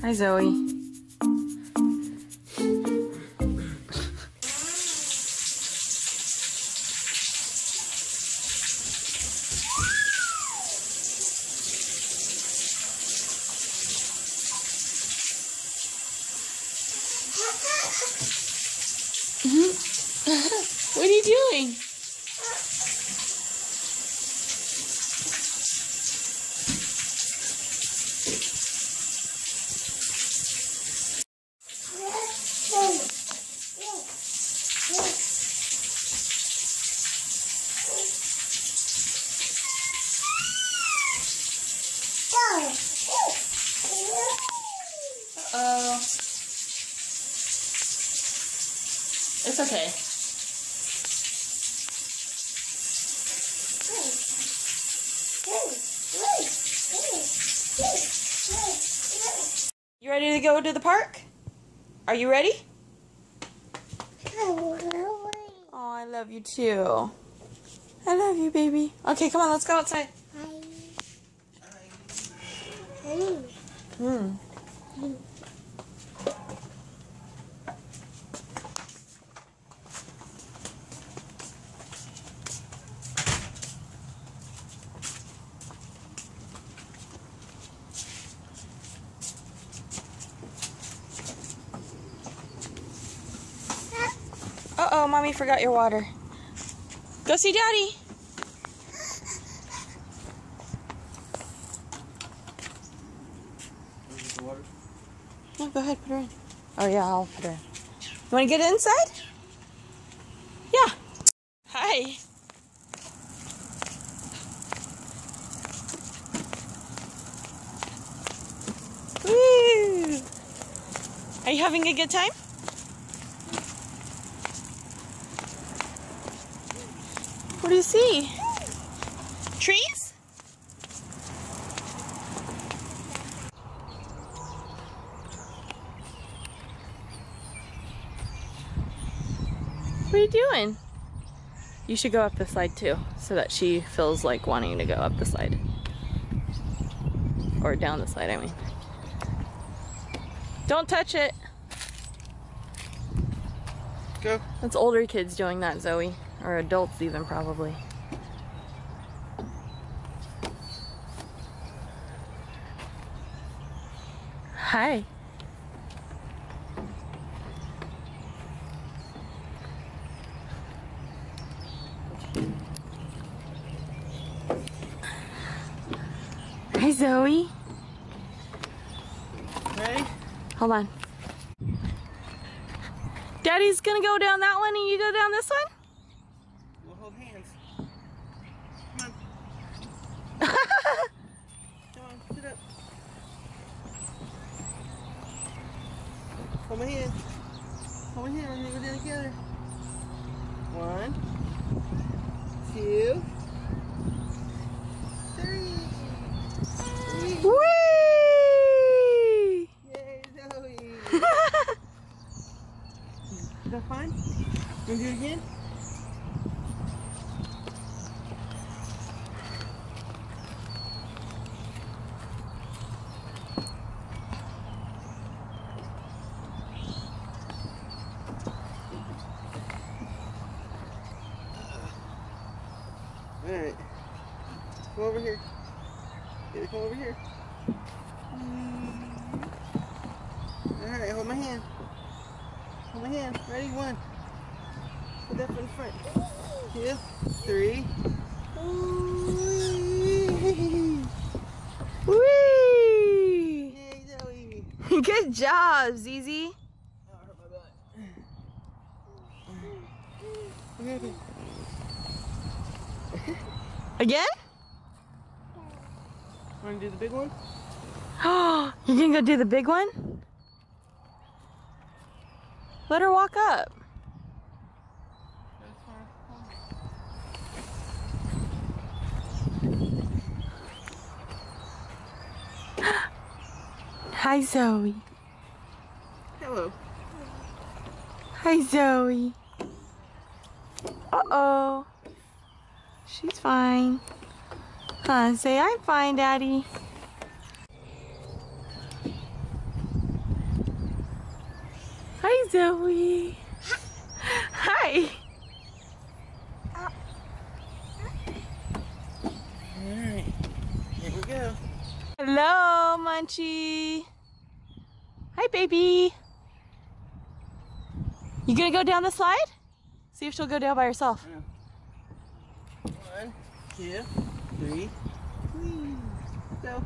Hi, Zoe. What are you doing? Uh-oh. It's okay. You ready to go to the park? Are you ready? Oh, I love you too. I love you, baby. Okay, come on, let's go outside. Uh-oh, Mommy forgot your water. Go see Daddy. The water? No, go ahead, put her in. Oh yeah, I'll put her in. You want to get inside? Yeah. Hi. Woo! Are you having a good time? What do you see? Trees? What are you doing? You should go up the slide too, so that she feels like wanting to go up the slide. Or down the slide, I mean. Don't touch it. Go. That's older kids doing that, Zoe. Or adults even, probably. Hi. Hi, Zoe. Ready? Hold on. Daddy's gonna go down that one and you go down this one? We'll hold hands. Come on. Come on, sit up. Hold my hand. Hold my hand. We're gonna go down together. 1, 2, 3. Whee! Yay, Zoe! Is that fun? Wanna do it again? Alright. Come over here. Come over here. Alright, hold my hand. Hold my hand. Ready? 1. Put that foot in front. 2, 3. Whee! Yay, Zoe! Good job, Zizi. Oh, I hurt my butt. Again? Want to do the big one? Oh, you can go do the big one? Let her walk up. Hi, Zoe. Hello. Hi, Zoe. Uh-oh. She's fine. Huh, say I'm fine, Daddy. Hi, Zoe. Hi. Alright, here we go. Hello, Munchie. Hi, baby. You gonna go down the slide? See if she'll go down by herself. 1, 2, 3. Whee! Go.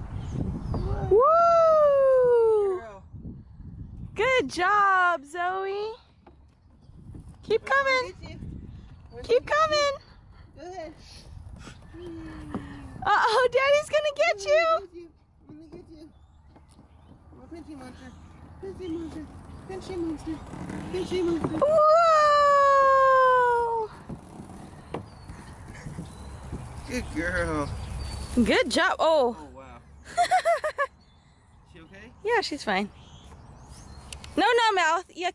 Woo! Girl. Good job, Zoe. Keep coming. Keep coming. Go ahead. Uh-oh, Daddy's gonna get you. Let me get you. Oh, pinchy monster. Pinchy monster. Pinchy monster. Pinchy monster. Whoa! Good girl. Good job. Oh. Oh, wow. She okay? Yeah, she's fine. No, no, mouth. Yeah.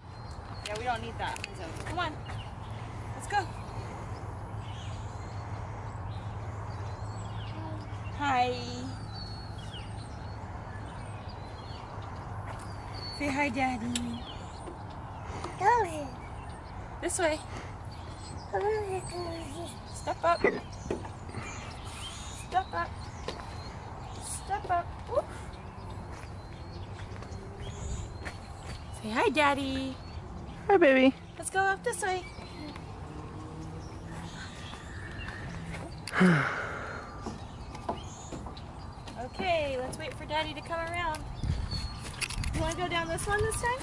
Yeah, we don't need that. So, come on. Let's go. Hi. Say hi, Daddy. This way. Step up. Step up. Step up. Woo. Say hi, Daddy. Hi, baby. Let's go up this way. Okay, let's wait for Daddy to come around. You want to go down this one this time?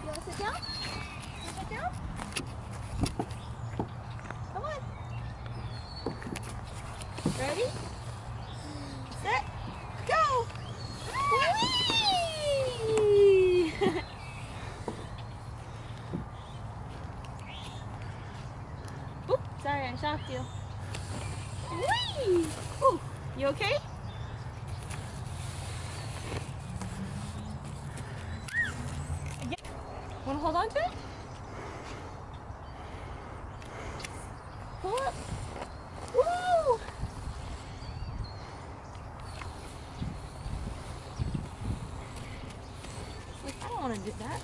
You want to sit down? Sit down? Come on. Ready? Set. Go! Whee! Oop, sorry, I shocked you. Whee! Ooh, you okay? Want to hold on to it? Pull up. Woo! Like, I don't want to do that.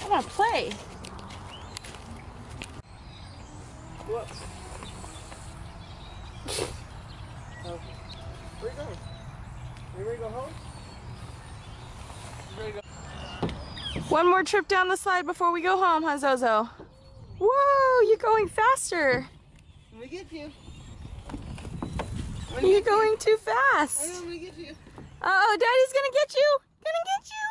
I want to play. Whoops. Oh. Where are you going? Are you ready to go home? You ready to go? One more trip down the slide before we go home, huh, Zozo? Whoa, you're going faster. Let me get you. You're going too I fast. know, let me get you. Uh-oh, Daddy's gonna get you. Gonna get you.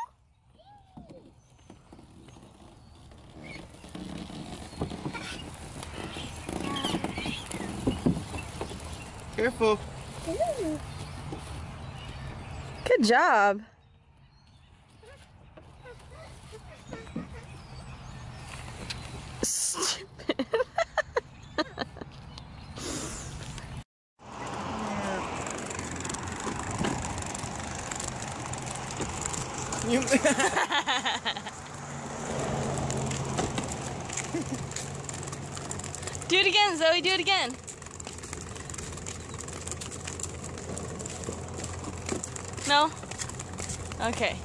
Careful. Good job. Stupid. You Do it again, Zoe. Do it again. No? Okay.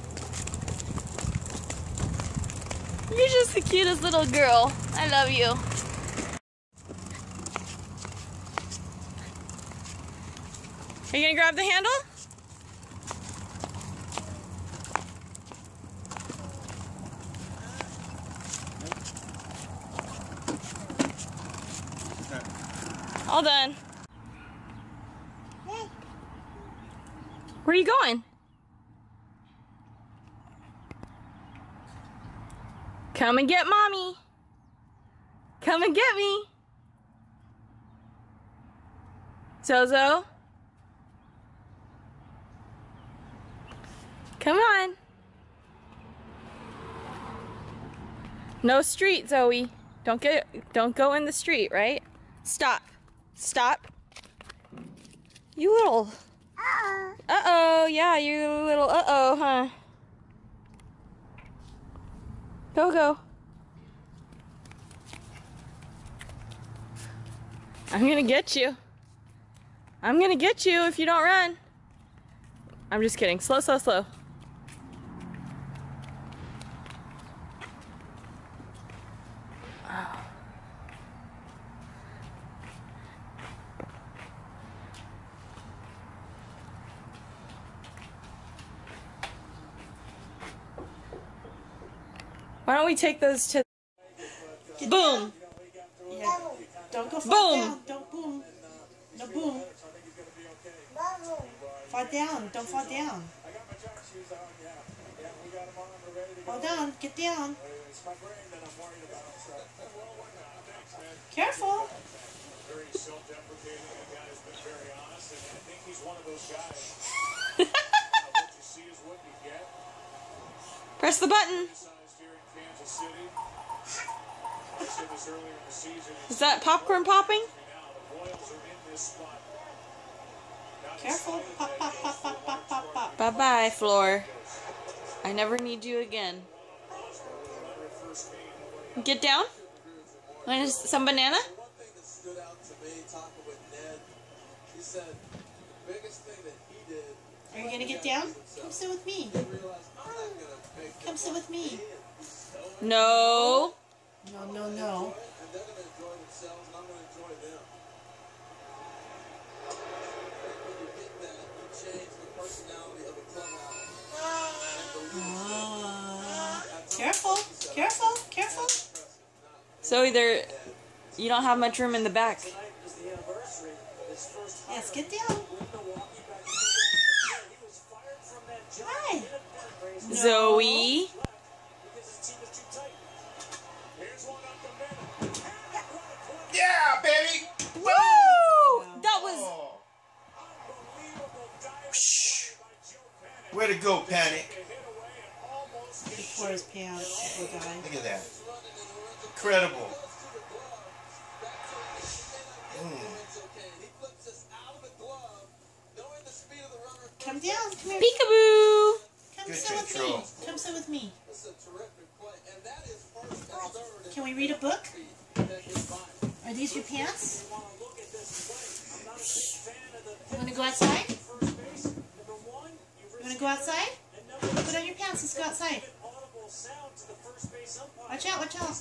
You're just the cutest little girl. I love you. Are you gonna grab the handle? All done. Where are you going? Come and get mommy. Come and get me. Zozo. Come on. No street, Zoe. Don't go in the street, right? Stop. Stop. You little. Uh-oh, yeah, you little uh-oh, huh? Go, go. I'm gonna get you. I'm gonna get you if you don't run. I'm just kidding. Slow, slow, slow. Why don't we take those to... Boom! Yeah. Don't go fall Boom. down. Don't boom. No boom. Fall down. Don't fall down. Hold on. Get down. Careful. Very self-deprecating. The guy has been very honest, and I think he's one of those guys. What you see is what you get. Press the button. Here in Kansas City. I said this earlier in the season. Is that popcorn popping? Now the Royals are in this spot. Careful. Pop, pop, pop, pop, pop, pop, pop. Bye-bye, Floor. I never need you again. Get down. Want some banana? One thing that stood out to me talking with Ned, he said the biggest thing that he did. Are you gonna get down? Come sit with me. He realized I'm not gonna make Come sit with me. No. No, no, no. and they're gonna enjoy themselves, and I'm gonna enjoy them. I think when you get that, you change the personality of the clubhouse. Careful. Careful. Careful. So either you don't have much room in the back. Yes, get down. Hi. Zoe. Yeah, baby! Woo! That was... Oh. Way to go, Panic. He tore his pants, poor guy. Look at that. Incredible. Come down. Come here. Peekaboo! Come Good sit with control. me. Come sit with me. It's a terrific play, and that is first and third. Can we read a book? Are these your pants? You want to go outside? You want to go outside? Put on your pants. Let's go outside. Watch out, watch out.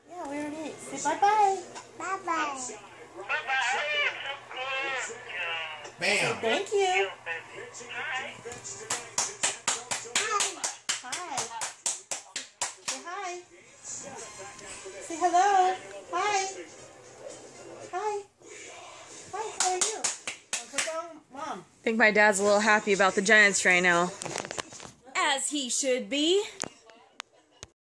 Yeah, we're at 8. Say bye-bye. Bye-bye. Bam! Thank you. Hi. Say hi. Say hello. Hi. Hi. Hi, how are you? Put down, Mom. I think my dad's a little happy about the Giants right now. As he should be.